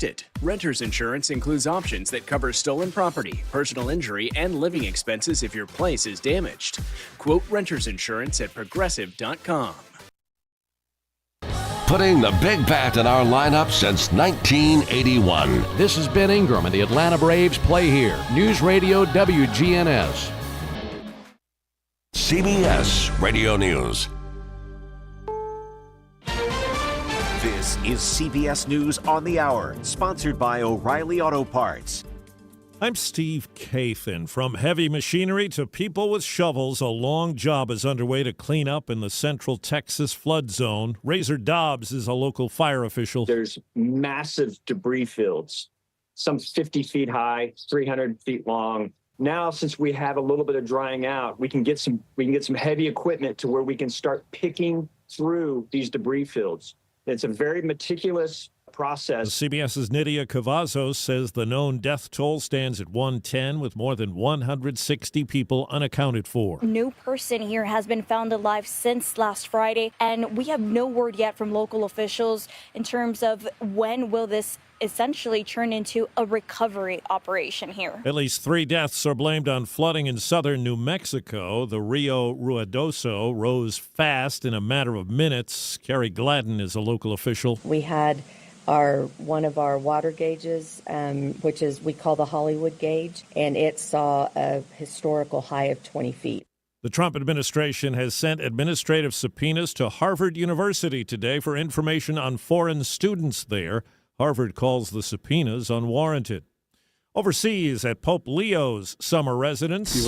protected. Renter's insurance includes options that cover stolen property, personal injury, and living expenses if your place is damaged. Quote renter's insurance at progressive.com. Putting the big bat in our lineup since 1981. This is Ben Ingram, and the Atlanta Braves play here. News Radio WGNS. CBS Radio News. This is CBS News on the Hour, sponsored by O'Reilly Auto Parts. I'm Steve Kathan. From heavy machinery to people with shovels, a long job is underway to clean up in the central Texas flood zone. Razor Dobbs is a local fire official. There's massive debris fields, some 50 feet high, 300 feet long. Now, since we have a little bit of drying out, we can get some heavy equipment to where we can start picking through these debris fields. It's a very meticulous process. CBS's Nydia Cavazos says the known death toll stands at 110, with more than 160 people unaccounted for. No person here has been found alive since last Friday, and we have no word yet from local officials in terms of when will this essentially turn into a recovery operation here. At least 3 deaths are blamed on flooding in southern New Mexico. The Rio Ruidoso rose fast in a matter of minutes. Carrie Gladden is a local official. We had one of our water gauges, which is we call the Hollywood gauge, and it saw a historical high of 20 feet. The Trump administration has sent administrative subpoenas to Harvard University today for information on foreign students there. Harvard calls the subpoenas unwarranted. Overseas at Pope Leo's summer residence,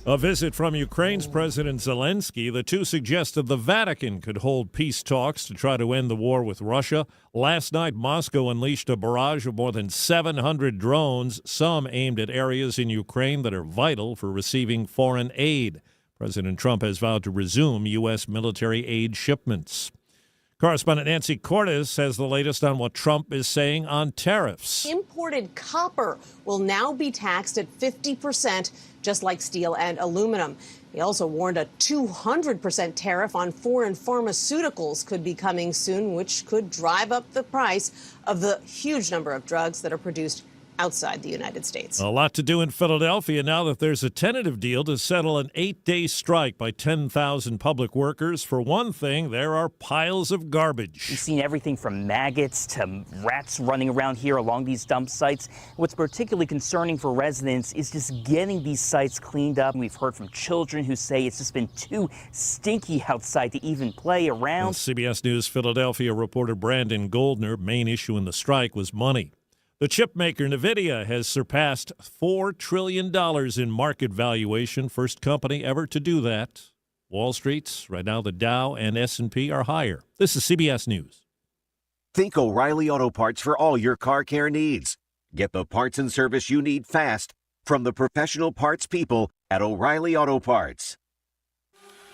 a visit from Ukraine's President Zelensky. The two suggested the Vatican could hold peace talks to try to end the war with Russia. Last night, Moscow unleashed a barrage of more than 700 drones, some aimed at areas in Ukraine that are vital for receiving foreign aid. President Trump has vowed to resume U.S. military aid shipments. Correspondent Nancy Cordes has the latest on what Trump is saying on tariffs. Imported copper will now be taxed at 50%, just like steel and aluminum. He also warned a 200% tariff on foreign pharmaceuticals could be coming soon, which could drive up the price of the huge number of drugs that are produced outside the United States. A lot to do in Philadelphia now that there's a tentative deal to settle an 8-day strike by 10,000 public workers. For one thing, there are piles of garbage. We've seen everything from maggots to rats running around here along these dump sites. What's particularly concerning for residents is just getting these sites cleaned up. We've heard from children who say it's just been too stinky outside to even play around. CBS News Philadelphia reporter Brandon Goldner, main issue in the strike was money. The chip maker NVIDIA has surpassed $4 trillion in market valuation, first company ever to do that. Wall Street's, right now the Dow and S&P are higher. This is CBS News. Think O'Reilly Auto Parts for all your car care needs. Get the parts and service you need fast from the professional parts people at O'Reilly Auto Parts.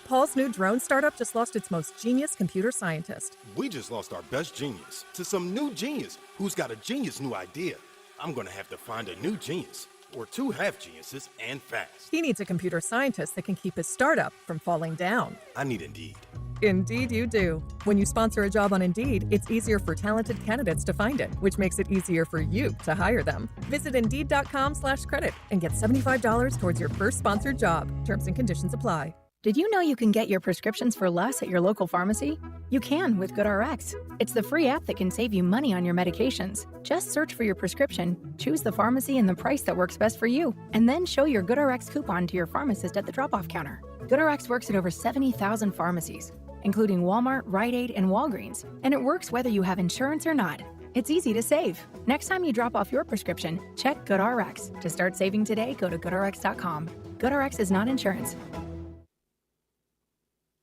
Paul's new drone startup just lost its most genius computer scientist. We just lost our best genius to some new genius who's got a genius new idea. I'm going to have to find a new genius, or 2 half geniuses, and fast. He needs a computer scientist that can keep his startup from falling down. I need Indeed. Indeed you do. When you sponsor a job on Indeed, it's easier for talented candidates to find it, which makes it easier for you to hire them. Visit Indeed.com/credit and get $75 towards your first sponsored job. Terms and conditions apply. Did you know you can get your prescriptions for less at your local pharmacy? You can with GoodRx. It's the free app that can save you money on your medications. Just search for your prescription, choose the pharmacy and the price that works best for you, and then show your GoodRx coupon to your pharmacist at the drop-off counter. GoodRx works at over 70,000 pharmacies, including Walmart, Rite Aid, and Walgreens, and it works whether you have insurance or not. It's easy to save. Next time you drop off your prescription, check GoodRx. To start saving today, go to GoodRx.com. GoodRx is not insurance.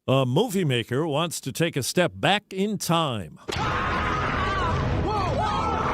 A movie maker wants to take a step back in time.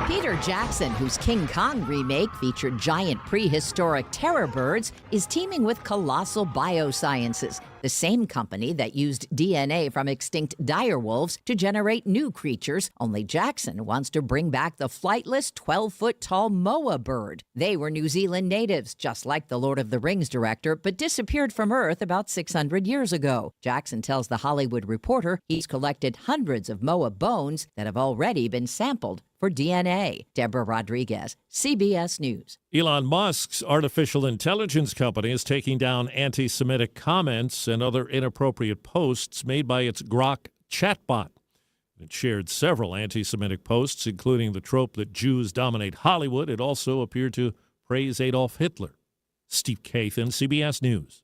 Peter Jackson, whose King Kong remake featured giant prehistoric terror birds, is teaming with Colossal Biosciences. The the same company that used DNA from extinct dire wolves to generate new creatures, only Jackson wants to bring back the flightless 12-foot-tall moa bird. They were New Zealand natives, just like the Lord of the Rings director, but disappeared from Earth about 600 years ago. Jackson tells The Hollywood Reporter he's collected hundreds of moa bones that have already been sampled for DNA. Deborah Rodriguez, CBS News. Elon Musk's artificial intelligence company is taking down anti-Semitic comments and other inappropriate posts made by its Grok chatbot. It shared several anti-Semitic posts, including the trope that Jews dominate Hollywood. It also appeared to praise Adolf Hitler. Steve Kathan, CBS News.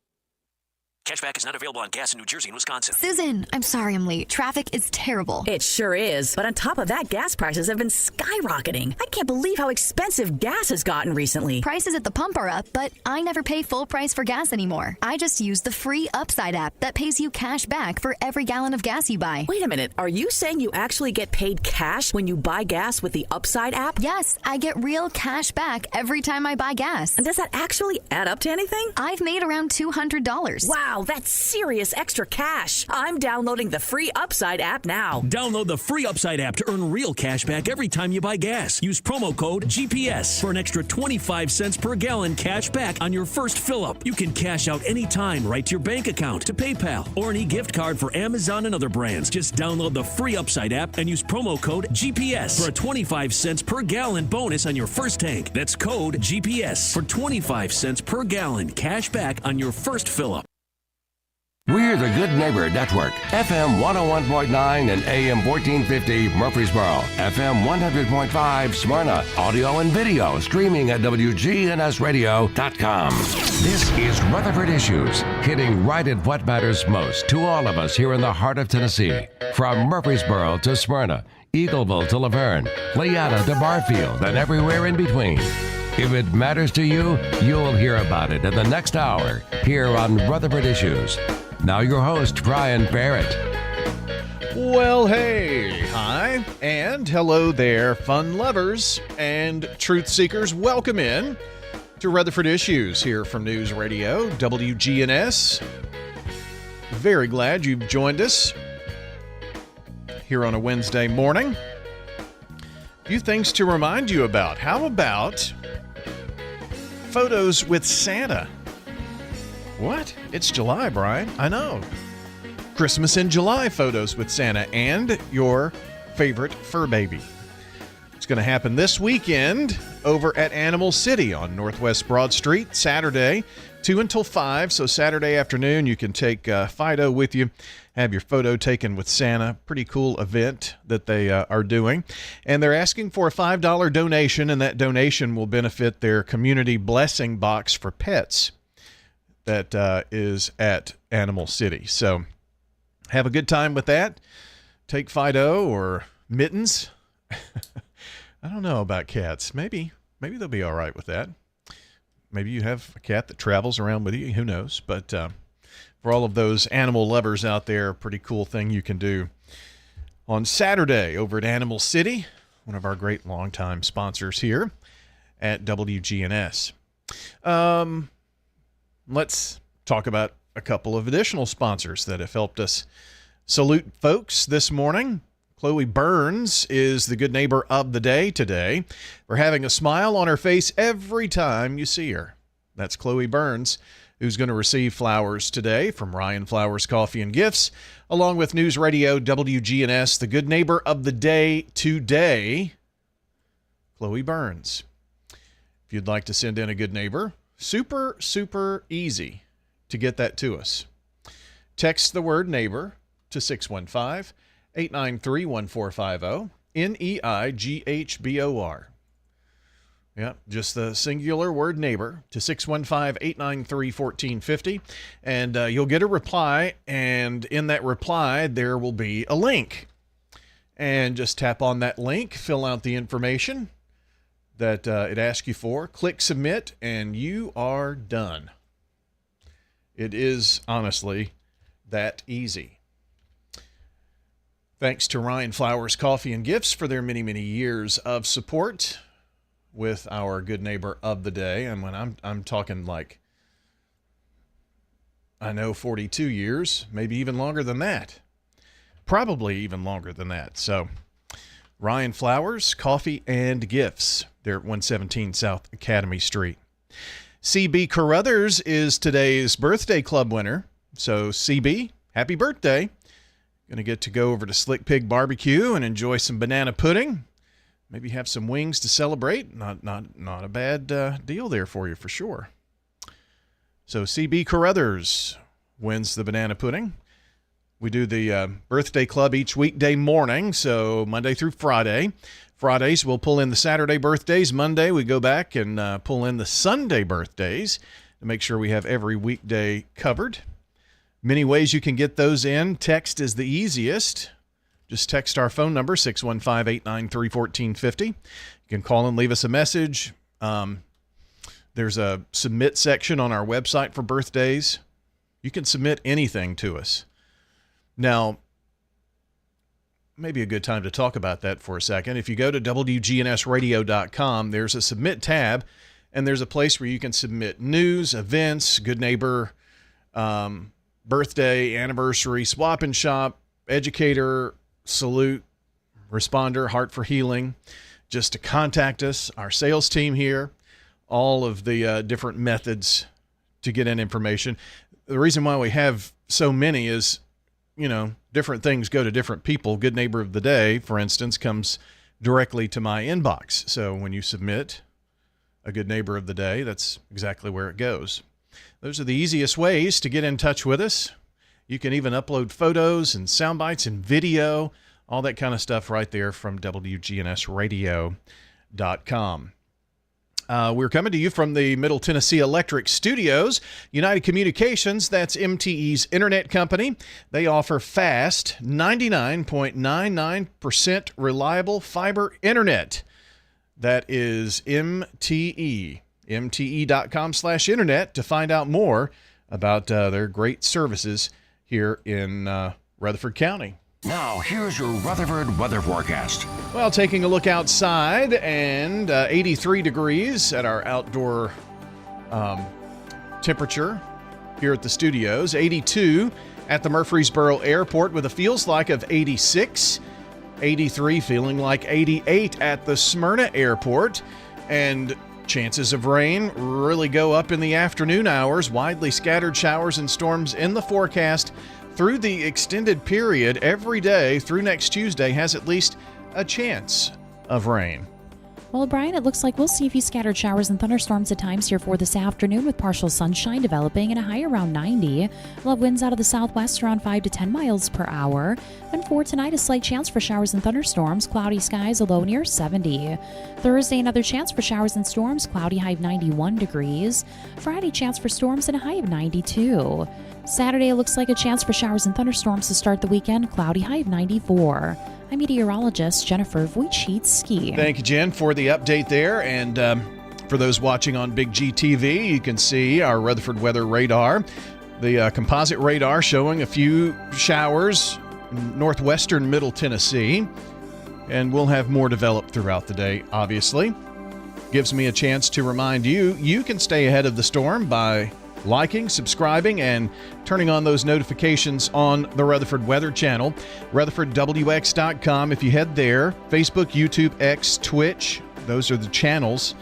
Cashback is not available on gas in New Jersey and Wisconsin. Susan, I'm sorry I'm late. Traffic is terrible. It sure is. But on top of that, gas prices have been skyrocketing. I can't believe how expensive gas has gotten recently. Prices at the pump are up, but I never pay full price for gas anymore. I just use the free Upside app that pays you cash back for every gallon of gas you buy. Wait a minute. Are you saying you actually get paid cash when you buy gas with the Upside app? Yes, I get real cash back every time I buy gas. And does that actually add up to anything? I've made around $200. Wow, that's serious extra cash. I'm downloading the free Upside app now. Download the free Upside app to earn real cash back every time you buy gas. Use promo code GPS for an extra 25 cents per gallon cash back on your first fill-up. You can cash out anytime right to your bank account, to PayPal, or an e-gift card for Amazon and other brands. Just download the free Upside app and use promo code GPS for a 25 cents per gallon bonus on your first tank. That's code GPS for 25 cents per gallon cash back on your first fill-up. We're the Good Neighbor Network, FM 101.9 and AM 1450 Murfreesboro, FM 100.5 Smyrna, audio and video streaming at wgnsradio.com. This is Rutherford Issues, hitting right at what matters most to all of us here in the heart of Tennessee. From Murfreesboro to Smyrna, Eagleville to Laverne, Leanna to Barfield, and everywhere in between. If it matters to you, you'll hear about it in the next hour here on Rutherford Issues. Now your host, Brian Barrett. Well, hey, hi, and hello there, fun lovers and truth seekers. Welcome in to Rutherford Issues here from News Radio, WGNS. Very glad you've joined us here on a Wednesday morning. A few things to remind you about. How about photos with Santa? What? It's July, Brian. I know. Christmas in July photos with Santa and your favorite fur baby. It's going to happen this weekend over at Animal City on Northwest Broad Street, Saturday, 2 until 5. So Saturday afternoon, you can take Fido with you, have your photo taken with Santa. Pretty cool event that they are doing. And they're asking for a $5 donation, and that donation will benefit their community blessing box for pets that is at Animal City. So have a good time with that. Take Fido or Mittens. I don't know about cats. Maybe they'll be all right with that. Maybe you have a cat that travels around with you. Who knows? But for all of those animal lovers out there, pretty cool thing you can do on Saturday over at Animal City, one of our great longtime sponsors here at WGNS. Let's talk about a couple of additional sponsors that have helped us salute folks this morning. Chloe Burns is the good neighbor of the day today for having a smile on her face every time you see her. That's Chloe Burns, who's going to receive flowers today from Ryan Flowers Coffee and Gifts, along with News Radio WGNS, the good neighbor of the day today, Chloe Burns. If you'd like to send in a good neighbor, super, super easy to get that to us. Text the word neighbor to 615-893-1450, NEIGHBOR. Yeah, just the singular word neighbor to 615-893-1450, and you'll get a reply, and in that reply there will be a link. And just tap on that link, fill out the information that it asks you for, click submit, and you are done. It is honestly that easy. Thanks to Ryan Flowers Coffee and Gifts for their many, many years of support with our good neighbor of the day. And when I'm talking like I know 42 years, maybe even longer than that. Probably even longer than that. So Ryan Flowers, Coffee and Gifts. They're at 117 South Academy Street. CB Carruthers is today's birthday club winner. So CB, happy birthday. Going to get to go over to Slick Pig Barbecue and enjoy some banana pudding. Maybe have some wings to celebrate. Not a bad deal there for you for sure. So CB Carruthers wins the banana pudding. We do the birthday club each weekday morning, so Monday through Friday. Fridays, we'll pull in the Saturday birthdays. Monday, we go back and pull in the Sunday birthdays to make sure we have every weekday covered. Many ways you can get those in. Text is the easiest. Just text our phone number, 615-893-1450. You can call and leave us a message. There's a submit section on our website for birthdays. You can submit anything to us. Now, maybe a good time to talk about that for a second. If you go to wgnsradio.com, there's a submit tab, and there's a place where you can submit news, events, good neighbor, birthday, anniversary, swap and shop, educator, salute, responder, heart for healing, just to contact us, our sales team here, all of the different methods to get in information. The reason why we have so many is, different things go to different people. Good Neighbor of the Day, for instance, comes directly to my inbox. So when you submit a Good Neighbor of the Day, that's exactly where it goes. Those are the easiest ways to get in touch with us. You can even upload photos and sound bites and video, all that kind of stuff right there from wgnsradio.com. We're coming to you from the Middle Tennessee Electric Studios. United Communications, that's MTE's internet company. They offer fast, 99.99% reliable fiber internet. That is MTE. MTE.com/internet to find out more about their great services here in Rutherford County. Now, here's your Rutherford weather forecast. Well, taking a look outside, and 83 degrees at our outdoor temperature here at the studios. 82 at the Murfreesboro Airport with a feels like of 86. 83 feeling like 88 at the Smyrna Airport. And chances of rain really go up in the afternoon hours. Widely scattered showers and storms in the forecast through the extended period. Every day through next Tuesday has at least a chance of rain. Well, Brian, it looks like we'll see a few scattered showers and thunderstorms at times here for this afternoon with partial sunshine developing and a high around 90. We'll have winds out of the southwest around 5 to 10 miles per hour. And for tonight, a slight chance for showers and thunderstorms. Cloudy skies, a low near 70. Thursday, another chance for showers and storms. Cloudy, high of 91 degrees. Friday, chance for storms and a high of 92. Saturday, it looks like a chance for showers and thunderstorms to start the weekend. Cloudy, high of 94. I'm meteorologist Jennifer Wojcicki. Thank you, Jen, for the update there. And for those watching on Big G TV, you can see our Rutherford weather radar. The composite radar showing a few showers in northwestern Middle Tennessee. And we'll have more developed throughout the day, obviously. Gives me a chance to remind you, you can stay ahead of the storm by liking, subscribing, and turning on those notifications on the Rutherford Weather Channel, RutherfordWX.com. If you head there, Facebook, YouTube, X, Twitch, those are the channels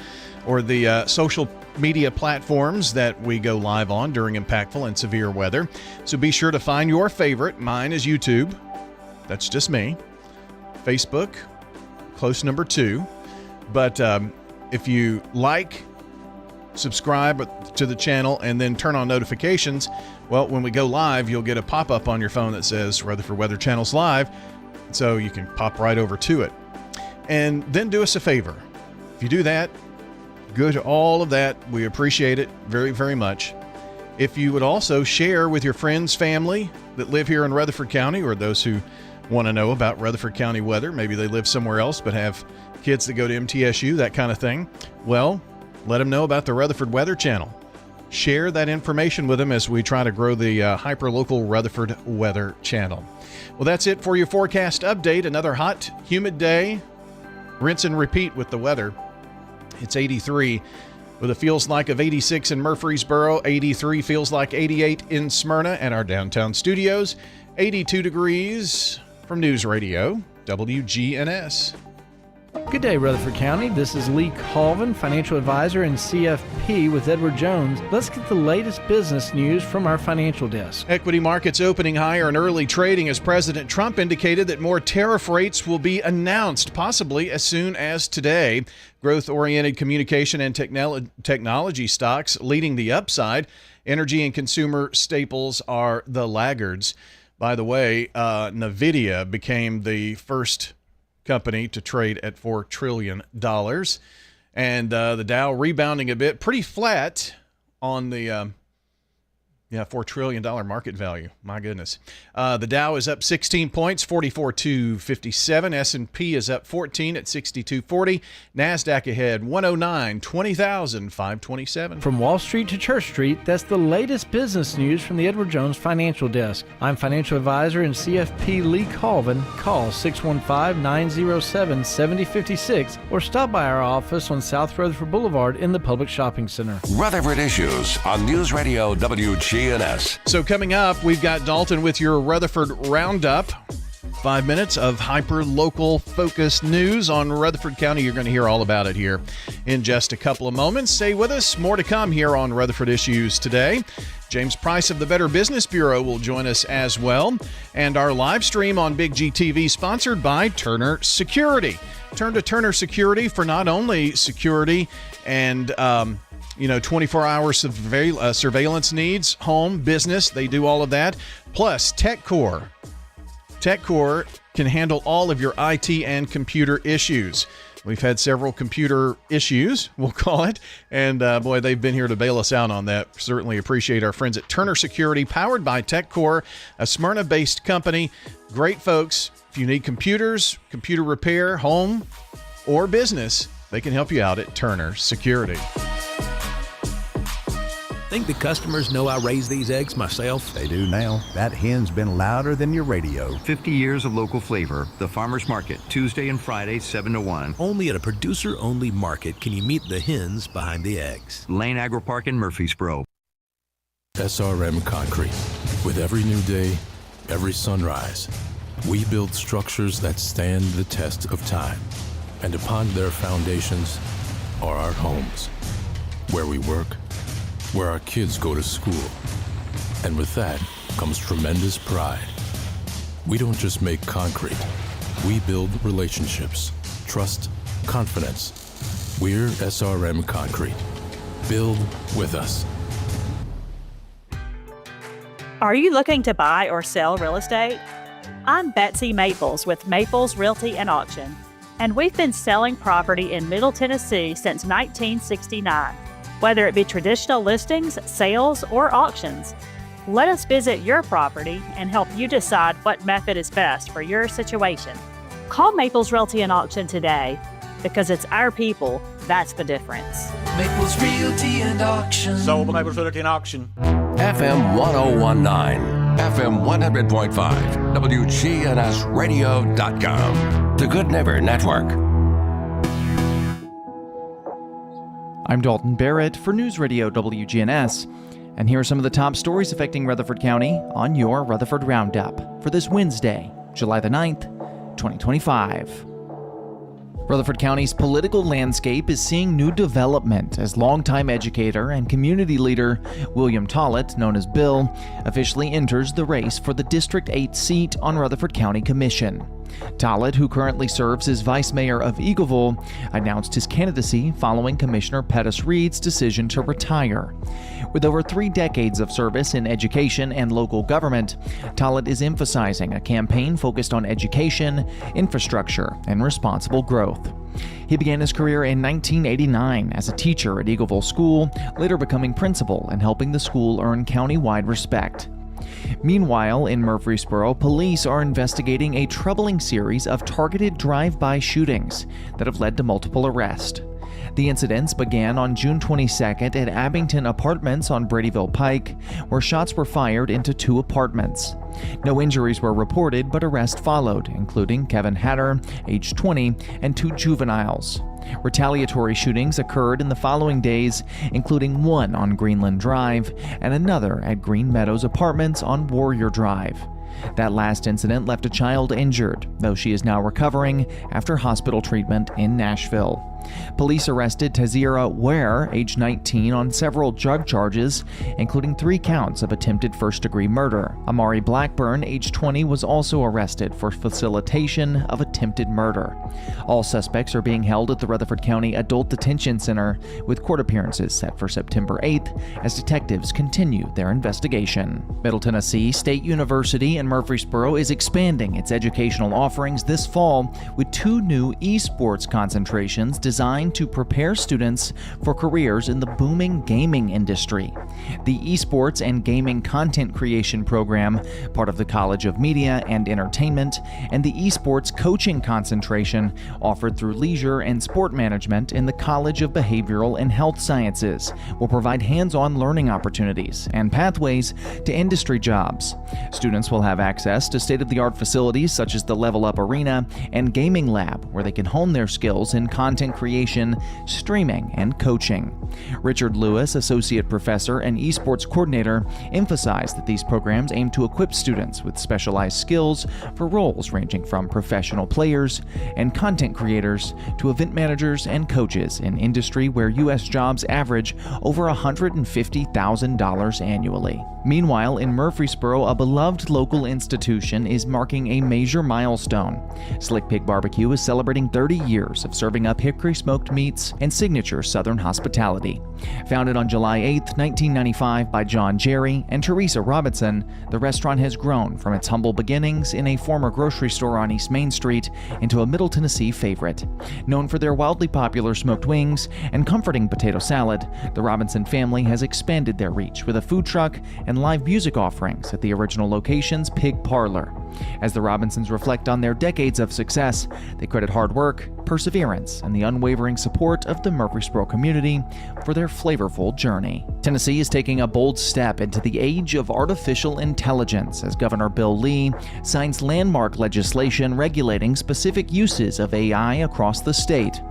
or the social media platforms that we go live on during impactful and severe weather. So be sure to find your favorite. Mine is YouTube. That's just me. Facebook, close number 2. But if you like, subscribe to the channel, and then turn on notifications, well, when we go live, you'll get a pop-up on your phone that says Rutherford Weather Channel's live, so you can pop right over to it. And then do us a favor. If you do that, good, all of that, we appreciate it very, very much. If you would also share with your friends, family that live here in Rutherford County, or those who want to know about Rutherford County weather, maybe they live somewhere else but have kids that go to MTSU, that kind of thing, well, let them know about the Rutherford Weather Channel. Share that information with them as we try to grow the hyper-local Rutherford Weather Channel. Well, that's it for your forecast update. Another hot, humid day. Rinse and repeat with the weather. It's 83 with a feels like of 86 in Murfreesboro, 83 feels like 88 in Smyrna, and our downtown studios, 82 degrees from News Radio, WGNS. Good day, Rutherford County. This is Lee Colvin, financial advisor and CFP with Edward Jones. Let's get the latest business news from our financial desk. Equity markets opening higher in early trading as President Trump indicated that more tariff rates will be announced, possibly as soon as today. Growth-oriented communication and technology stocks leading the upside. Energy and consumer staples are the laggards. By the way, NVIDIA became the first company to trade at $4 trillion. And the Dow rebounding a bit, pretty flat on the $4 trillion market value. My goodness. The Dow is up 16 points, 44,257. S&P is up 14 at 6240. NASDAQ ahead, 109, 20,527. From Wall Street to Church Street, that's the latest business news from the Edward Jones Financial Desk. I'm financial advisor and CFP Lee Colvin. Call 615-907-7056 or stop by our office on South Rutherford Boulevard in the Public Shopping Center. Rutherford Issues on News Radio WGNS. So coming up, we've got Dalton with your Rutherford Roundup. 5 minutes of hyper-local focused news on Rutherford County. You're going to hear all about it here in just a couple of moments. Stay with us. More to come here on Rutherford Issues today. James Price of the Better Business Bureau will join us as well. And our live stream on Big G TV, sponsored by Turner Security. Turn to Turner Security for not only security and 24-hour surveillance needs, home, business. They do all of that. Plus, TechCore. TechCore can handle all of your IT and computer issues. We've had several computer issues, we'll call it. And boy, they've been here to bail us out on that. Certainly appreciate our friends at Turner Security, powered by TechCore, a Smyrna-based company. Great folks. If you need computers, computer repair, home, or business, they can help you out at Turner Security. Think the customers know I raise these eggs myself? They do now. That hen's been louder than your radio. 50 years of local flavor. The Farmers Market, Tuesday and Friday, 7 to 1. Only at a producer-only market can you meet the hens behind the eggs. Lane Agri Park in Murfreesboro. SRM Concrete. With every new day, every sunrise, we build structures that stand the test of time. And upon their foundations are our homes, where we work, where our kids go to school. And with that comes tremendous pride. We don't just make concrete. We build relationships, trust, confidence. We're SRM Concrete. Build with us. Are you looking to buy or sell real estate? I'm Betsy Maples with Maples Realty and Auction, and we've been selling property in Middle Tennessee since 1969. Whether it be traditional listings, sales, or auctions, let us visit your property and help you decide what method is best for your situation. Call Maples Realty and Auction today, because it's our people that's the difference. Maples Realty and Auction. Sold by Maples Realty and Auction. FM 1019, FM 100.5, WGNSradio.com. The Good Neighbor Network. I'm Dalton Barrett for News Radio WGNS, and here are some of the top stories affecting Rutherford County on your Rutherford Roundup for this Wednesday, July the 9th, 2025. Rutherford County's political landscape is seeing new development as longtime educator and community leader William Tollett, known as Bill, officially enters the race for the District 8 seat on Rutherford County Commission. Tollett, who currently serves as vice mayor of Eagleville, announced his candidacy following Commissioner Pettis Reed's decision to retire. With over 3 decades of service in education and local government, Tollett is emphasizing a campaign focused on education, infrastructure, and responsible growth. He began his career in 1989 as a teacher at Eagleville School, later becoming principal and helping the school earn county-wide respect. Meanwhile, in Murfreesboro, police are investigating a troubling series of targeted drive-by shootings that have led to multiple arrests. The incidents began on June 22nd at Abington Apartments on Bradyville Pike, where shots were fired into 2 apartments. No injuries were reported, but arrest followed, including Kevin Hatter, age 20, and 2 juveniles. Retaliatory shootings occurred in the following days, including one on Greenland Drive and another at Green Meadows Apartments on Warrior Drive. That last incident left a child injured, though she is now recovering after hospital treatment in Nashville. Police arrested Tazira Ware, age 19, on several drug charges, including 3 counts of attempted first-degree murder. Amari Blackburn, age 20, was also arrested for facilitation of attempted murder. All suspects are being held at the Rutherford County Adult Detention Center, with court appearances set for September 8th as detectives continue their investigation. Middle Tennessee State University in Murfreesboro is expanding its educational offerings this fall with 2 new esports concentrations designed to prepare students for careers in the booming gaming industry. The Esports and Gaming Content Creation Program, part of the College of Media and Entertainment, and the Esports Coaching Concentration, offered through Leisure and Sport Management in the College of Behavioral and Health Sciences, will provide hands-on learning opportunities and pathways to industry jobs. Students will have access to state-of-the-art facilities such as the Level Up Arena and Gaming Lab, where they can hone their skills in content creation, streaming, and coaching. Richard Lewis, Associate Professor and Esports Coordinator, emphasized that these programs aim to equip students with specialized skills for roles ranging from professional players and content creators to event managers and coaches in industry where U.S. jobs average over $150,000 annually. Meanwhile, in Murfreesboro, a beloved local institution is marking a major milestone. Slick Pig Barbecue is celebrating 30 years of serving up hickory smoked meats and signature Southern hospitality. Founded on July 8, 1995 by John Jerry and Teresa Robinson, the restaurant has grown from its humble beginnings in a former grocery store on East Main Street into a Middle Tennessee favorite. Known for their wildly popular smoked wings and comforting potato salad, the Robinson family has expanded their reach with a food truck and live music offerings at the original location's Pig Parlor. As the Robinsons reflect on their decades of success, they credit hard work, perseverance, and the unwavering support of the Murfreesboro community for their flavorful journey. Tennessee is taking a bold step into the age of artificial intelligence as Governor Bill Lee signs landmark legislation regulating specific uses of AI across the state.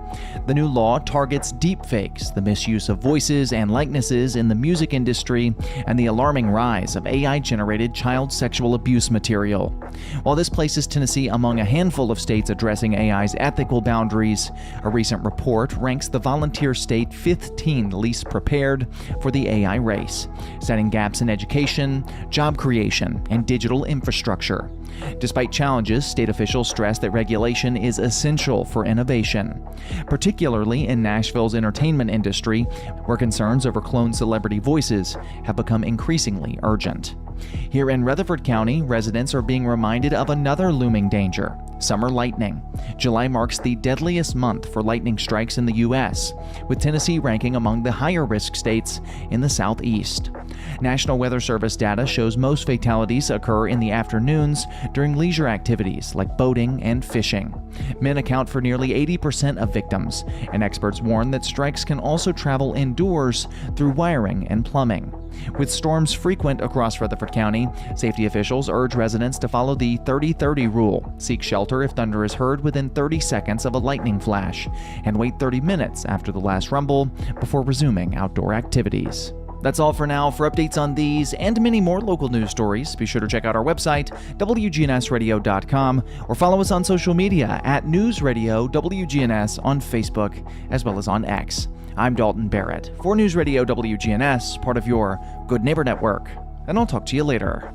The new law targets deepfakes, the misuse of voices and likenesses in the music industry, and the alarming rise of AI-generated child sexual abuse material. While this places Tennessee among a handful of states addressing AI's ethical boundaries, a recent report ranks the volunteer state 15th least prepared for the AI race, citing gaps in education, job creation, and digital infrastructure. Despite challenges, state officials stress that regulation is essential for innovation, particularly in Nashville's entertainment industry, where concerns over cloned celebrity voices have become increasingly urgent. Here in Rutherford County, residents are being reminded of another looming danger: summer lightning. July marks the deadliest month for lightning strikes in the U.S., with Tennessee ranking among the higher-risk states in the southeast. National Weather Service data shows most fatalities occur in the afternoons during leisure activities like boating and fishing. Men account for nearly 80% of victims, and experts warn that strikes can also travel indoors through wiring and plumbing. With storms frequent across Rutherford County, safety officials urge residents to follow the 30-30 rule, seek shelter if thunder is heard within 30 seconds of a lightning flash, and wait 30 minutes after the last rumble before resuming outdoor activities. That's all for now. For updates on these and many more local news stories, be sure to check out our website, wgnsradio.com, or follow us on social media at News Radio WGNS on Facebook, as well as on X. I'm Dalton Barrett for News Radio WGNS, part of your Good Neighbor Network, and I'll talk to you later.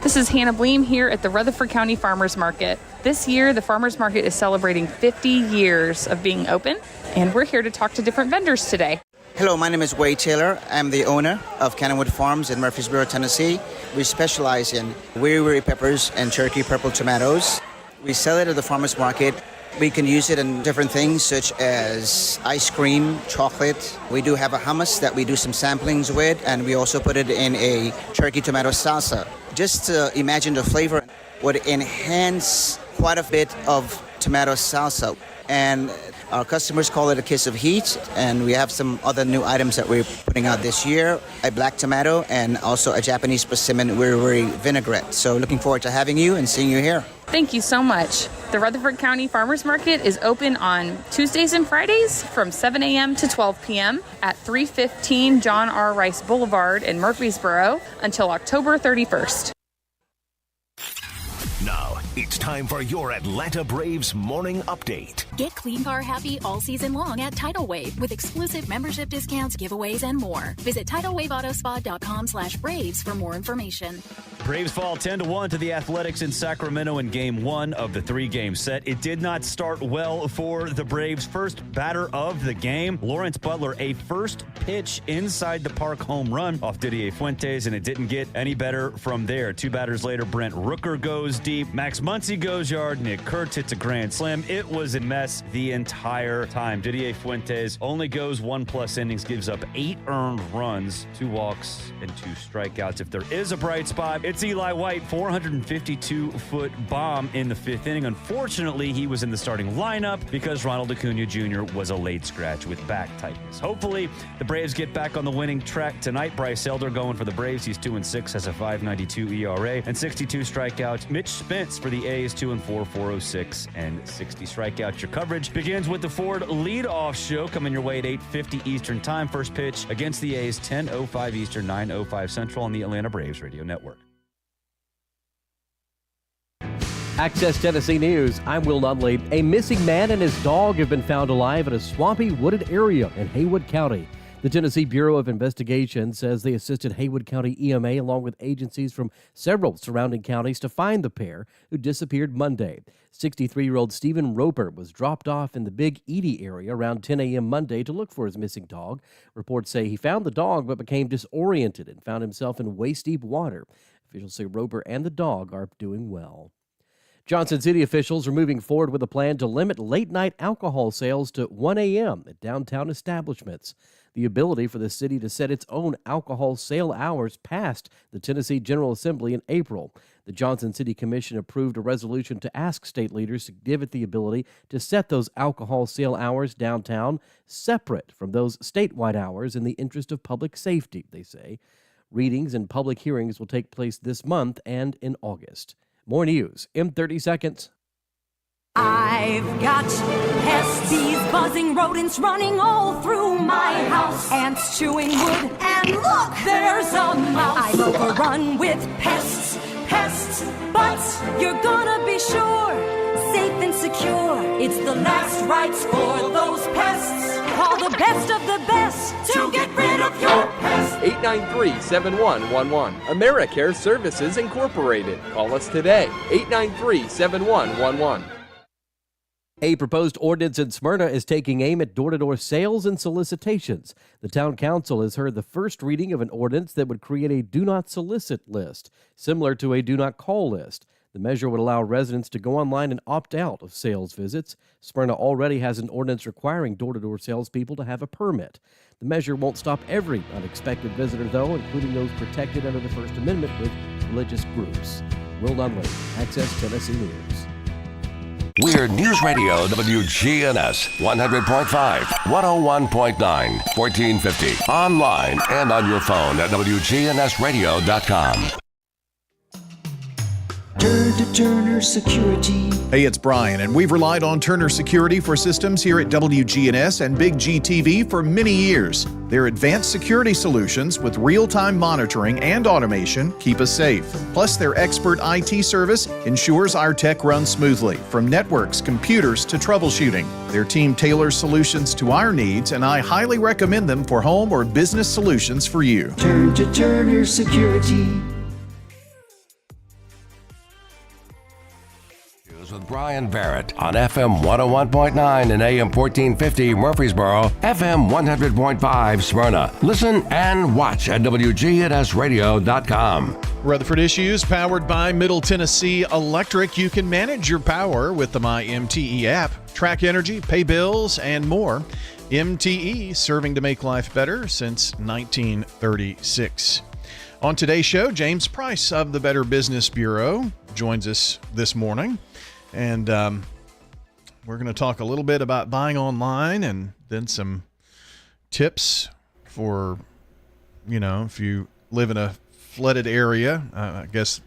This is Hannah Bleem here at the Rutherford County Farmers Market. This year, the Farmers Market is celebrating 50 years of being open, and we're here to talk to different vendors today. Hello, my name is Wade Taylor. I'm the owner of Cannonwood Farms in Murfreesboro, Tennessee. We specialize in wiri peppers and Cherokee purple tomatoes. We sell it at the Farmers Market. We can use it in different things such as ice cream, chocolate. We do have a hummus that we do some samplings with, and we also put it in a Cherokee tomato salsa. Just to imagine the flavor would enhance quite a bit of tomato salsa. And our customers call it a kiss of heat. And we have some other new items that we're putting out this year, a black tomato and also a Japanese persimmon wiri vinaigrette. So looking forward to having you and seeing you here. Thank you so much. The Rutherford County Farmers Market is open on Tuesdays and Fridays from 7 a.m. to 12 p.m. at 315 John R. Rice Boulevard in Murfreesboro until October 31st. Now, it's time for your Atlanta Braves morning update. Get Clean Car Happy all season long at Tidal Wave with exclusive membership discounts, giveaways, and more. Visit TidalWaveAutoSpa.com/Braves for more information. Braves fall 10-1 to the Athletics in Sacramento in Game 1 of the 3-game set. It did not start well for the Braves. First batter of the game, Lawrence Butler, a first pitch inside the park home run off Didier Fuentes, and it didn't get any better from there. 2 batters later, Brent Rooker goes deep, Max Muncy goes yard, Nick Kurtz hits a grand slam. It was a mess the entire time. Didier Fuentes only goes 1+ innings, gives up 8 earned runs, 2 walks, and 2 strikeouts. If there is a bright spot, it's Eli White, 452-foot bomb in the 5th inning. Unfortunately, he was in the starting lineup because Ronald Acuna Jr. was a late scratch with back tightness. Hopefully, the Braves get back on the winning track tonight. Bryce Elder going for the Braves. He's 2-6, has a 5.92 ERA and 62 strikeouts. Mitch Spence for the A's, 2-4, 406 and 60 strikeouts. Your coverage begins with the Ford leadoff show coming your way at 8:50 Eastern Time. First pitch against the A's, 10:05 Eastern, 9:05 Central on the Atlanta Braves Radio Network. Access Tennessee News, I'm Will Nunley. A missing man and his dog have been found alive in a swampy, wooded area in Haywood County. The Tennessee Bureau of Investigation says they assisted Haywood County EMA along with agencies from several surrounding counties to find the pair who disappeared Monday. 63-year-old Stephen Roper was dropped off in the Big Edie area around 10 a.m. Monday to look for his missing dog. Reports say he found the dog but became disoriented and found himself in waist-deep water. Officials say Roper and the dog are doing well. Johnson City officials are moving forward with a plan to limit late-night alcohol sales to 1 a.m. at downtown establishments. The ability for the city to set its own alcohol sale hours passed the Tennessee General Assembly in April. The Johnson City Commission approved a resolution to ask state leaders to give it the ability to set those alcohol sale hours downtown separate from those statewide hours in the interest of public safety, they say. Readings and public hearings will take place this month and in August. More news in 30 seconds. I've got pests, bees, buzzing, rodents running all through my house. Ants chewing wood, and look, there's a mouse. I'm overrun with pests, but you're gonna be sure, safe and secure. It's the last rites for those pests. Call the best of the best to get rid of your pests. 893-7111. AmeriCare Services Incorporated. Call us today. 893-7111. A proposed ordinance in Smyrna is taking aim at door-to-door sales and solicitations. The town council has heard the first reading of an ordinance that would create a do not solicit list, similar to a do not call list. The measure would allow residents to go online and opt out of sales visits. Smyrna already has an ordinance requiring door-to-door salespeople to have a permit. The measure won't stop every unexpected visitor, though, including those protected under the First Amendment with religious groups. Will Nunley, Access Tennessee News. We're News Radio WGNS 100.5, 101.9, 1450. Online and on your phone at wgnsradio.com. Turn to Turner Security. Hey, it's Brian, and we've relied on Turner Security for systems here at WGNS and Big GTV for many years. Their advanced security solutions with real-time monitoring and automation keep us safe. Plus, their expert IT service ensures our tech runs smoothly, from networks, computers to troubleshooting. Their team tailors solutions to our needs, and I highly recommend them for home or business solutions for you. Turn to Turner Security. With Brian Barrett on FM 101.9 and AM 1450 Murfreesboro, FM 100.5 Smyrna. Listen and watch at wgnsradio.com. Rutherford Issues, powered by Middle Tennessee Electric. You can manage your power with the MyMTE app. Track energy, pay bills, and more. MTE, serving to make life better since 1936. On today's show, James Price of the Better Business Bureau joins us this morning. And We're going to talk a little bit about buying online and then some tips for, if you live in a flooded area. I guess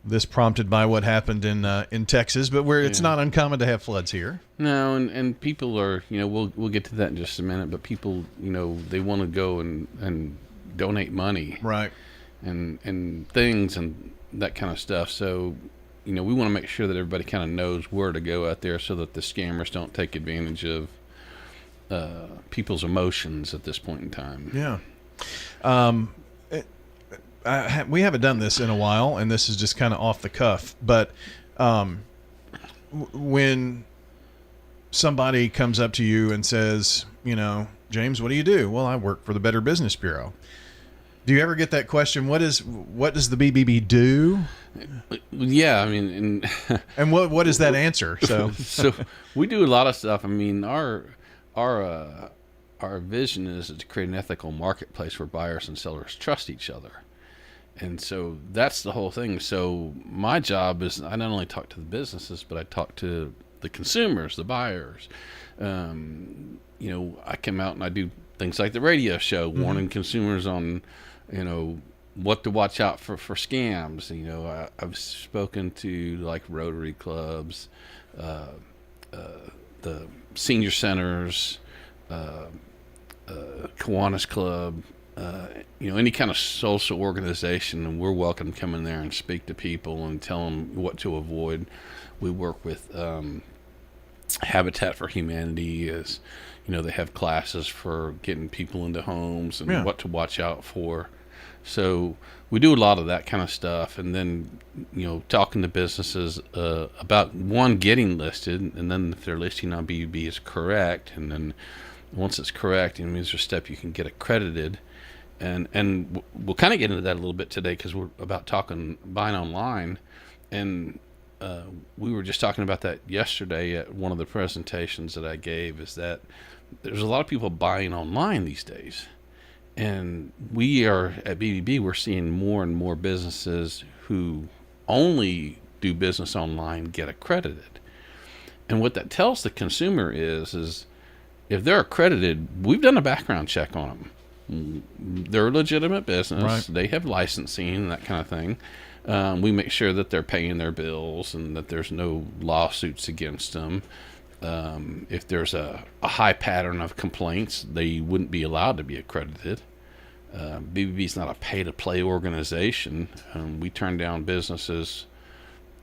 this prompted by what happened in Texas, but it's not uncommon to have floods here. No, and people are, we'll get to that in just a minute, but people, they want to go and donate money. Right. And things and that kind of stuff. So, we want to make sure that everybody kind of knows where to go out there so that the scammers don't take advantage of people's emotions at this point in time. Yeah. We haven't done this in a while, and this is just kind of off the cuff, but when somebody comes up to you and says, James, what do you do? Well, I work for the Better Business Bureau. Do you ever get that question? What does the BBB do? Yeah, I mean, and what is that answer? So we do a lot of stuff. I mean, our vision is to create an ethical marketplace where buyers and sellers trust each other, and so that's the whole thing. So my job is I not only talk to the businesses, but I talk to the consumers, the buyers. I come out and I do things like the radio show, warning consumers on what to watch out for scams. I've spoken to like Rotary clubs, the senior centers, Kiwanis Club, any kind of social organization, and we're welcome to come in there and speak to people and tell them what to avoid. We work with Habitat for Humanity. They have classes for getting people into homes and what to watch out for. So we do a lot of that kind of stuff, and then talking to businesses about one, getting listed, and then if their listing on BBB is correct, and then once it's correct, it means there's a step you can get accredited, and we'll kind of get into that a little bit today because we're about talking buying online, and we were just talking about that yesterday at one of the presentations that I gave. Is that there's a lot of people buying online these days. And we are at BBB, we're seeing more and more businesses who only do business online get accredited. And what that tells the consumer is if they're accredited, we've done a background check on them. They're a legitimate business. Right. They have licensing and that kind of thing. We make sure that they're paying their bills and that there's no lawsuits against them. If there's a high pattern of complaints, they wouldn't be allowed to be accredited. BBB is not a pay-to-play organization. We turn down businesses.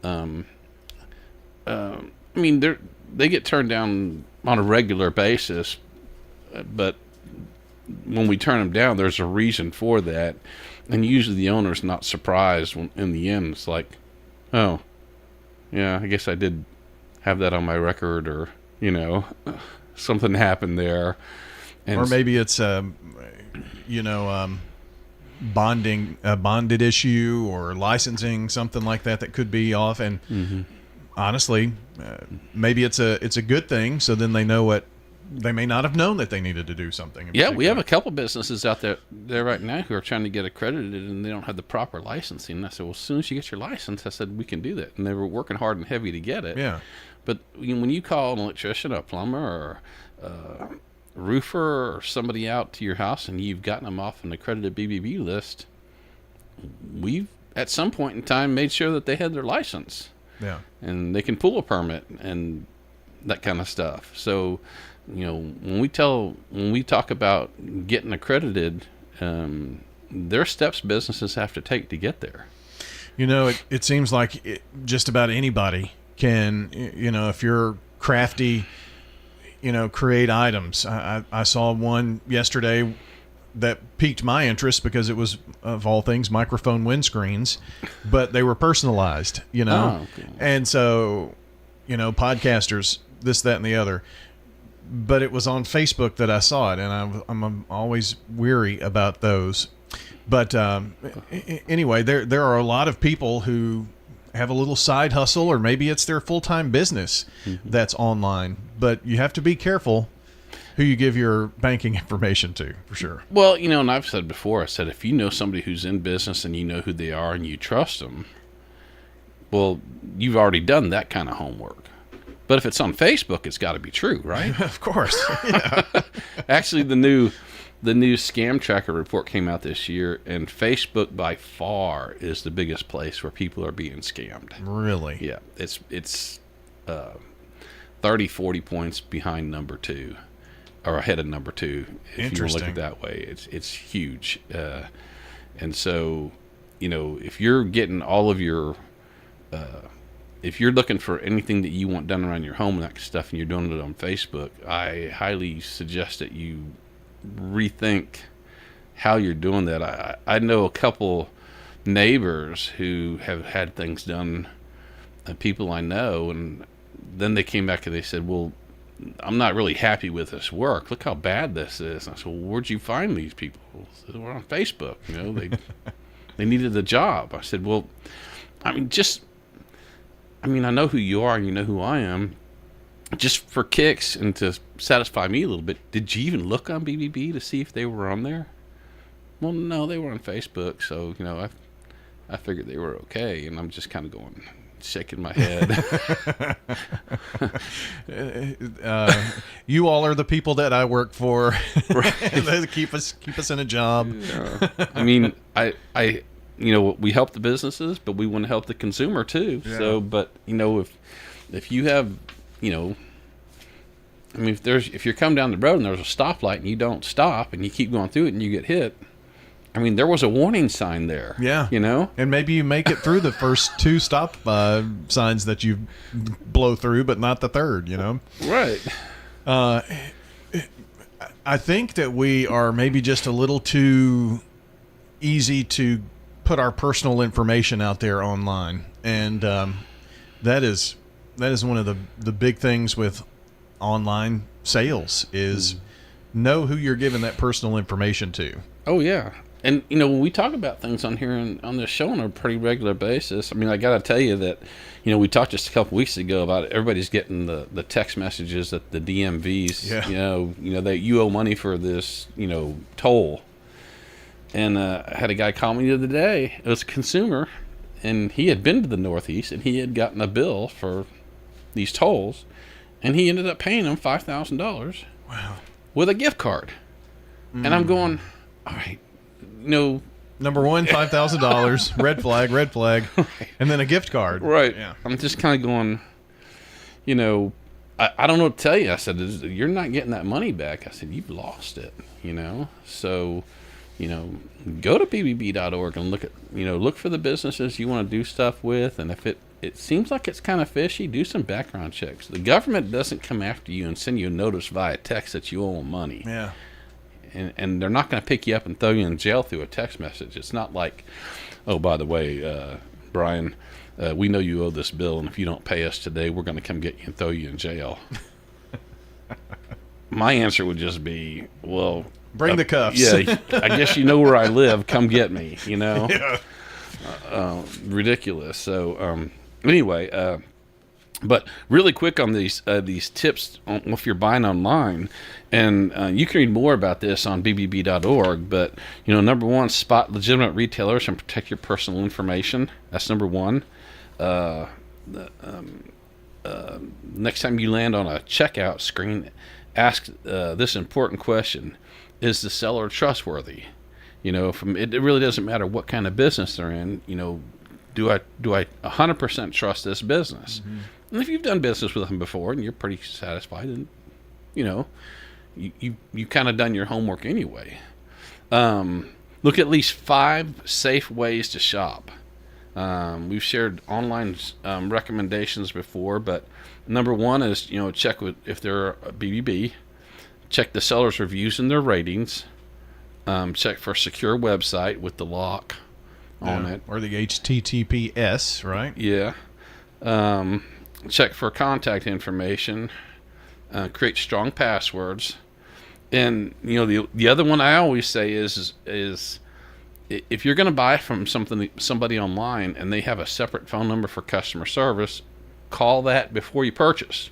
They get turned down on a regular basis, but when we turn them down, there's a reason for that. And usually the owner's not surprised when in the end it's like, oh, yeah, I guess I did have that on my record, or something happened there, or maybe it's bonded issue or licensing, something like that could be off. And honestly, maybe it's a good thing, so then they know what they may not have known that they needed to do something. Yeah, we have a couple businesses out there right now who are trying to get accredited, and they don't have the proper licensing. And I said, well, as soon as you get your license, I said, we can do that. And they were working hard and heavy to get it. Yeah. But when you call an electrician, a plumber, or a roofer, or somebody out to your house, and you've gotten them off an accredited BBB list, we've at some point in time made sure that they had their license. Yeah. And they can pull a permit and that kind of stuff. So, when we talk about getting accredited, there are steps businesses have to take to get there. It seems like just about anybody can, if you're crafty, create items. I saw one yesterday that piqued my interest because it was, of all things, microphone windscreens, but they were personalized, Oh, okay. And so, podcasters, this, that, and the other. But it was on Facebook that I saw it, and I'm always weary about those. But anyway, there are a lot of people who have a little side hustle, or maybe it's their full-time business that's online. But you have to be careful who you give your banking information to, for sure. Well, and I've said before, I said, if you know somebody who's in business and you know who they are and you trust them, well, you've already done that kind of homework. But if it's on Facebook, it's got to be true, right? Of course. Actually, the new scam tracker report came out this year, and Facebook by far is the biggest place where people are being scammed. Really? Yeah. It's 30, 40 points behind number 2, or ahead of number 2. If you want to look at it that way, it's huge. And so, if you're getting all of your if you're looking for anything that you want done around your home and that kind of stuff, and you're doing it on Facebook, I highly suggest that you rethink how you're doing that. I know a couple neighbors who have had things done, people I know, and then they came back and they said, well, I'm not really happy with this work. Look how bad this is. And I said, well, where'd you find these people? They were on Facebook. They needed the job. I said, well, I know who you are and you know who I am. Just for kicks and to satisfy me a little bit, did you even look on BBB to see if they were on there? Well, no, they were on Facebook, so I figured they were okay, and I'm just kind of shaking my head. You all are the people that I work for. Right. They keep us in a job. Yeah. We help the businesses, but we want to help the consumer too. Yeah. So, but if you have, if you're coming down the road and there's a stoplight and you don't stop and you keep going through it and you get hit, there was a warning sign there. Yeah. And maybe you make it through the first 2 stop signs that you blow through, but not the third, Right. I think that we are maybe just a little too easy to put our personal information out there online. And that is one of the big things with online sales is know who you're giving that personal information to. Oh, yeah. And, when we talk about things on here and on this show on a pretty regular basis, I got to tell you that, we talked just a couple weeks ago about everybody's getting the text messages that the DMVs, that you owe money for this, toll. And I had a guy call me the other day. It was a consumer, and he had been to the Northeast, and he had gotten a bill for these tolls, and he ended up paying them $5,000. Wow. With a gift card. And I'm going, all right, Number one, $5,000, red flag, right. And then a gift card. Right. Yeah. I'm just kind of going, I don't know what to tell you. I said, you're not getting that money back. I said, you've lost it, So, go to bbb.org and look at, look for the businesses you want to do stuff with. And if it seems like it's kind of fishy, do some background checks. The government doesn't come after you and send you a notice via text that you owe them money. Yeah. And they're not going to pick you up and throw you in jail through a text message. It's not like, oh, by the way, Brian, we know you owe this bill, and if you don't pay us today, we're going to come get you and throw you in jail. My answer would just be, well, bring the cuffs. Yeah, I guess you know where I live. Come get me. Yeah. Ridiculous. So anyway, but really quick on these tips on if you're buying online, and you can read more about this on bbb.org. But number one, spot legitimate retailers and protect your personal information. That's number one. Next time you land on a checkout screen, ask this important question: is the seller trustworthy? It really doesn't matter what kind of business they're in. Do I 100% trust this business? Mm-hmm. And if you've done business with them before and you're pretty satisfied, and you kind of done your homework anyway. Look at least 5 safe ways to shop. We've shared online recommendations before, but number one is check if they're a BBB, check the seller's reviews and their ratings, check for a secure website with the lock on it, or the HTTPS, right? Yeah. Check for contact information, create strong passwords, and the other one I always say is if you're going to buy from somebody online and they have a separate phone number for customer service, call that before you purchase.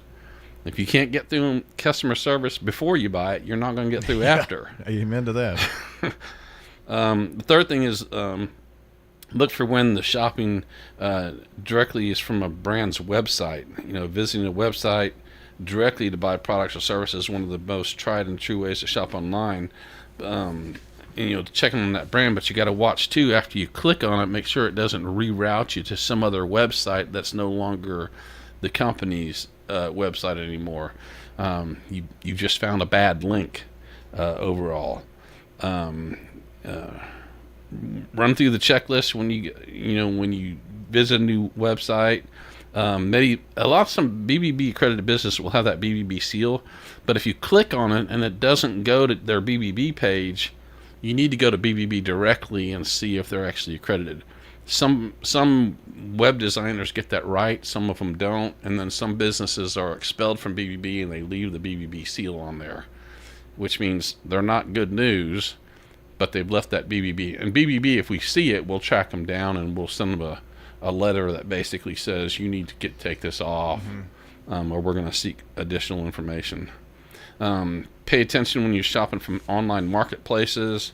If you can't get through customer service before you buy it, you're not going to get through after. Amen to that. The third thing is look for when the shopping directly is from a brand's website. Visiting a website directly to buy products or services is one of the most tried and true ways to shop online. Checking on that brand, but you got to watch too after you click on it, make sure it doesn't reroute you to some other website that's no longer the company's website anymore. You just found a bad link overall. Run through the checklist when you visit a new website. Some BBB accredited business will have that BBB seal, but if you click on it and it doesn't go to their BBB page, you need to go to BBB directly and see if they're actually accredited. Some web designers get that right, some of them don't, and then some businesses are expelled from BBB and they leave the BBB seal on there, which means they're not good news, but they've left that BBB. And BBB, if we see it, we'll track them down and we'll send them a letter that basically says you need to take this off, or we're going to seek additional information. Pay attention when you're shopping from online marketplaces.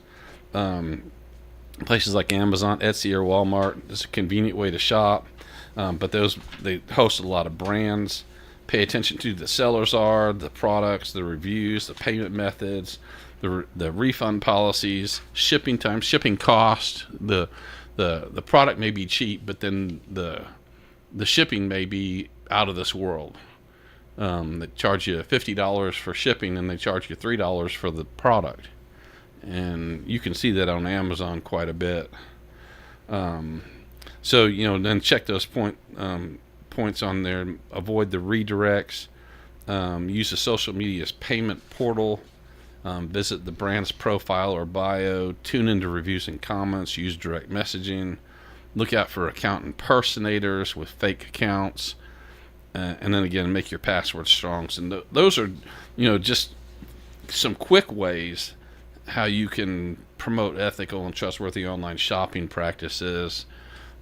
Places like Amazon, Etsy, or Walmart. It's a convenient way to shop, but they host a lot of brands. Pay attention to who the sellers are, the products, the reviews, the payment methods, the refund policies, shipping time, shipping cost. The product may be cheap, but then the shipping may be out of this world. They charge you $50 for shipping, and they charge you $3 for the product. And you can see that on Amazon quite a bit. So then check those points on there. Avoid the redirects. Use the social media's payment portal. Visit the brand's profile or bio. Tune into reviews and comments. Use direct messaging. Look out for account impersonators with fake accounts. And then again, make your password strong. So those are, just some quick ways how you can promote ethical and trustworthy online shopping practices.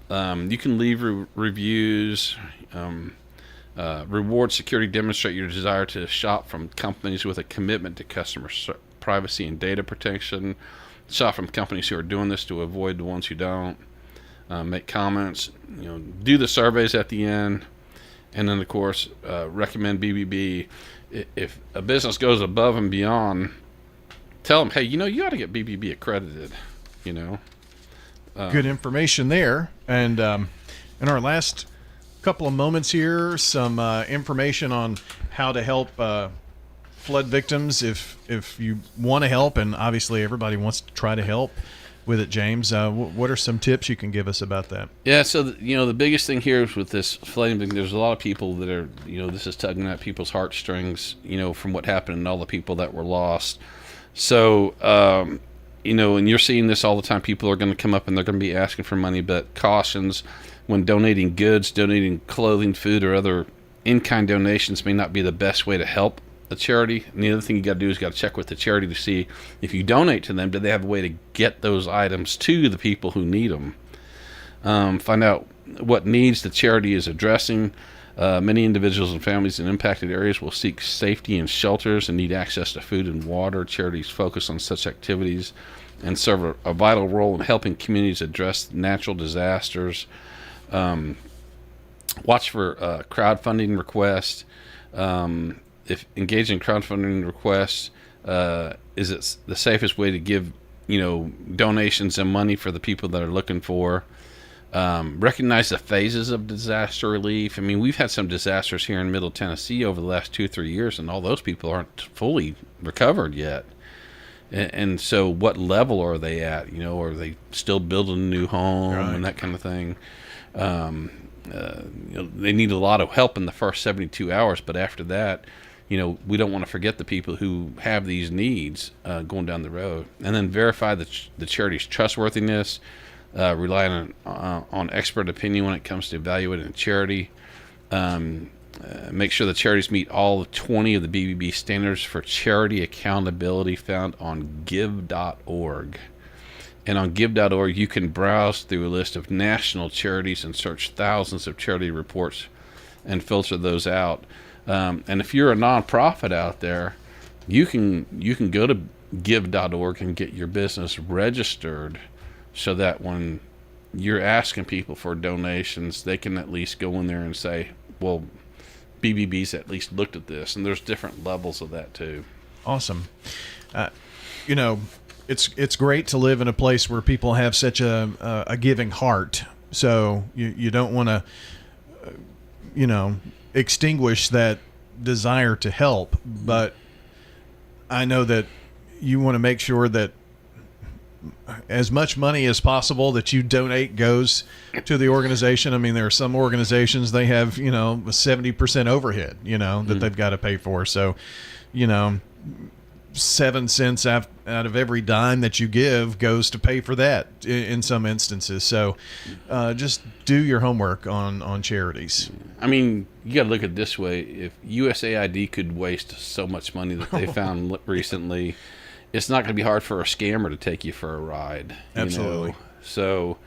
You can leave reviews. Reward security demonstrate your desire to shop from companies with a commitment to customer privacy and data protection. Shop from companies who are doing this to avoid the ones who don't. Make comments. Do the surveys at the end. And then, of course, recommend BBB. If a business goes above and beyond, tell them, hey, you ought to get BBB accredited, Good information there. And in our last couple of moments here, some information on how to help flood victims if you want to help, and obviously everybody wants to try to help with it, James. What are some tips you can give us about that? Yeah, so the biggest thing here is with this flooding thing, there's a lot of people that are, this is tugging at people's heartstrings, from what happened and all the people that were lost. So, and you're seeing this all the time. People are going to come up and they're going to be asking for money, but cautions when donating goods, donating clothing, food, or other in-kind donations may not be the best way to help a charity. And the other thing you got to do is got to check with the charity to see if you donate to them, do they have a way to get those items to the people who need them. Find out what needs the charity is addressing. Many individuals and families in impacted areas will seek safety in shelters and need access to food and water. Charities focus on such activities and serve a vital role in helping communities address natural disasters. Watch for crowdfunding requests. If engaged in crowdfunding requests, is it the safest way to give, donations and money for the people that are looking for? Recognize the phases of disaster relief. I mean, we've had some disasters here in Middle Tennessee over the last 2-3 years, and all those people aren't fully recovered yet. And so what level are they at? Are they still building a new home and that kind of thing? They need a lot of help in the first 72 hours, but after that, we don't want to forget the people who have these needs going down the road. And then verify the charity's trustworthiness. Rely on expert opinion when it comes to evaluating a charity. Make sure the charities meet all 20 of the BBB standards for charity accountability found on give.org. And on give.org, you can browse through a list of national charities and search thousands of charity reports and filter those out. And if you're a nonprofit out there, you can go to give.org and get your business registered so that when you're asking people for donations, they can at least go in there and say, well, BBB's at least looked at this, and there's different levels of that too. Awesome. It's great to live in a place where people have such a giving heart. So you don't want to, extinguish that desire to help. But I know that you want to make sure that as much money as possible that you donate goes to the organization. I mean, there are some organizations, they have, a 70% overhead, that they've got to pay for. So, 7 cents out of every dime that you give goes to pay for that in some instances. So just do your homework on charities. I mean, you got to look at it this way. If USAID could waste so much money that they found recently, it's not going to be hard for a scammer to take you for a ride. Absolutely. So,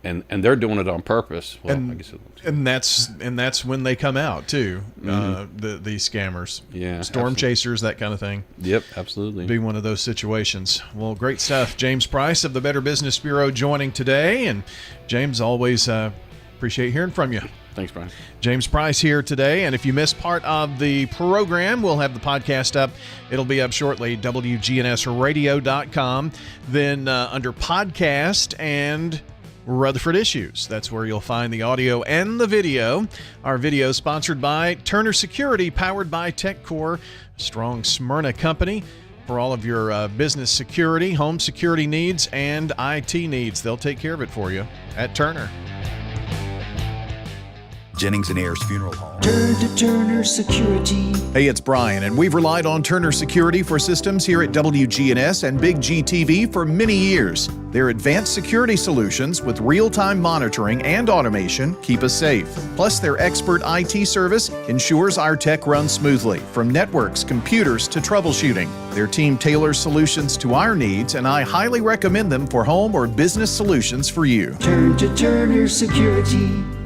and they're doing it on purpose. Well, I guess and that's when they come out too. These scammers, storm chasers, that kind of thing. Yep, absolutely. Be one of those situations. Well, great stuff. James Price of the Better Business Bureau joining today, and James, always appreciate hearing from you. Thanks, Brian. James Price here today, and if you missed part of the program, we'll have the podcast up. It'll be up shortly, wgnsradio.com. Then under podcast and Rutherford Issues. That's where you'll find the audio and the video. Our video sponsored by Turner Security, powered by TechCore, a strong Smyrna company for all of your business security, home security needs, and IT needs. They'll take care of it for you at Turner. Jennings and Ayers Funeral Home. Turn to Turner Security. Hey, it's Brian, and we've relied on Turner Security for systems here at WGNS and Big GTV for many years. Their advanced security solutions with real-time monitoring and automation keep us safe. Plus, their expert IT service ensures our tech runs smoothly, from networks, computers, to troubleshooting. Their team tailors solutions to our needs, and I highly recommend them for home or business solutions for you. Turn to Turner Security.